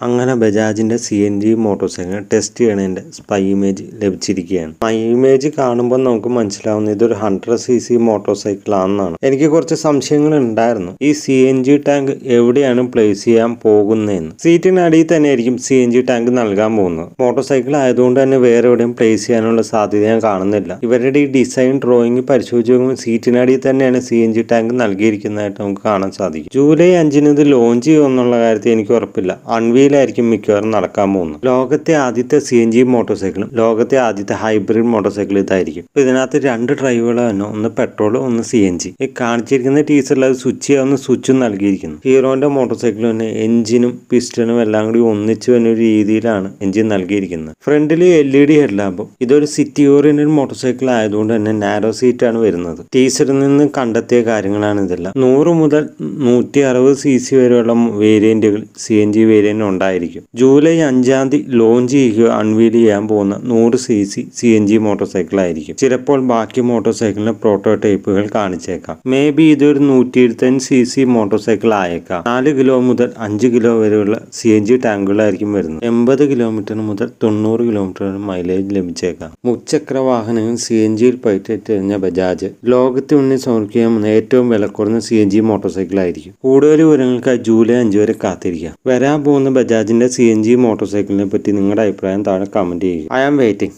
അങ്ങനെ ബജാജിന്റെ CNG motorcycle test ചെയ്യണതിന്റെ സ്പൈ ഇമേജ് ലഭിച്ചിരിക്കുകയാണ്. സ്പൈ ഇമേജ് കാണുമ്പോൾ നമുക്ക് മനസ്സിലാവുന്ന ഇതൊരു 100cc മോട്ടോർ സൈക്കിൾ ആണെന്നാണ്. എനിക്ക് കുറച്ച് സംശയങ്ങൾ ഉണ്ടായിരുന്നു. ഈ CNG ടാങ്ക് എവിടെയാണ് പ്ലേസ് ചെയ്യാൻ പോകുന്നതെന്ന്. സീറ്റിനടിയിൽ തന്നെ ആയിരിക്കും CNG ടാങ്ക് നൽകാൻ പോകുന്നത്. മോട്ടോർ സൈക്കിൾ ആയതുകൊണ്ട് തന്നെ വേറെ എവിടെയും പ്ലേസ് ചെയ്യാനുള്ള സാധ്യത ഞാൻ കാണുന്നില്ല. ഇവരുടെ ഈ ഡിസൈൻ ഡ്രോയിങ് പരിശോധിച്ച് നോക്കുമ്പോൾ സീറ്റിനടിയിൽ തന്നെയാണ് CNG ടാങ്ക് നൽകിയിരിക്കുന്നതായിട്ട് നമുക്ക് കാണാൻ സാധിക്കും. ജൂലൈ 5 ഇത് ലോഞ്ച് ചെയ്യുമെന്നുള്ള കാര്യത്തിൽ എനിക്ക് ഉറപ്പില്ല. ായിരിക്കും മിക്കവാറും നടക്കാൻ പോകുന്നത്. ലോകത്തെ ആദ്യത്തെ CNG മോട്ടോർ സൈക്കിളും ലോകത്തെ ആദ്യത്തെ ഹൈബ്രിഡ് മോട്ടോർ സൈക്കിൾ ഇതായിരിക്കും. ഇതിനകത്ത് 2 ഡ്രൈവുകൾ തന്നെ, ഒന്ന് പെട്രോൾ ഒന്ന് CNG. ഈ കാണിച്ചിരിക്കുന്ന ടീച്ചറിൽ അത് സ്വിച്ച് ചെയ്യാവുന്ന സ്വിച്ചും നൽകിയിരിക്കുന്നു. ഹീറോന്റെ മോട്ടോർ സൈക്കിൾ തന്നെ എഞ്ചിനും പിസ്റ്റണും എല്ലാം കൂടി ഒന്നിച്ചു വരുന്ന ഒരു രീതിയിലാണ് എഞ്ചിൻ നൽകിയിരിക്കുന്നത്. ഫ്രണ്ടിൽ LED ഹെഡ്ലാമ്പും. ഇതൊരു സിറ്റി ഓറിയന്റഡ് മോട്ടോർ സൈക്കിൾ ആയതുകൊണ്ട് തന്നെ നാരോ സീറ്റ് ആണ് വരുന്നത്. ടീച്ചറിൽ നിന്ന് കണ്ടെത്തിയ കാര്യങ്ങളാണ് ഇതെല്ലാം. 100 മുതൽ 160cc വരെയുള്ള വേരിയന്റുകൾ CNG വേരിയന്റ് ഉണ്ടായിരിക്കും. ജൂലൈ 5 ലോഞ്ച് ചെയ്യുക അൺവീൽ ചെയ്യാൻ പോകുന്ന 100cc CNG മോട്ടോർ സൈക്കിൾ ആയിരിക്കും. ചിലപ്പോൾ ബാക്കി മോട്ടോർ സൈക്കിളിന്റെ പ്രോട്ടോടൈപ്പുകൾ കാണിച്ചേക്കാം. മേ ബി ഇതൊരു 125cc മോട്ടോർ സൈക്കിൾ ആയേക്കാം. 4 കിലോ മുതൽ 5 കിലോ വരെയുള്ള CNG ടാങ്കുകളായിരിക്കും വരുന്നത്. 80 കിലോമീറ്റർ മുതൽ 90 കിലോമീറ്റർ വരെ മൈലേജ് ലഭിച്ചേക്കാം. മുച്ചക്ര വാഹനങ്ങൾ CNGയിൽ പയറ്റിയെറിഞ്ഞ ബജാജ് ലോകത്തിന് മുന്നിൽ സമർപ്പിക്കാൻ ഏറ്റവും വില കുറഞ്ഞ CNG മോട്ടോർ സൈക്കിൾ ആയിരിക്കും. കൂടുതൽ വിവരങ്ങൾക്കായി ജൂലൈ 5 വരെ കാത്തിരിക്കാം. വരാൻ പോകുന്ന ബജാജിന്റെ CNG മോട്ടോർ സൈക്കിളിനെ പറ്റി നിങ്ങളുടെ അഭിപ്രായം താഴെ കമന്റ് ചെയ്യുക. I am waiting.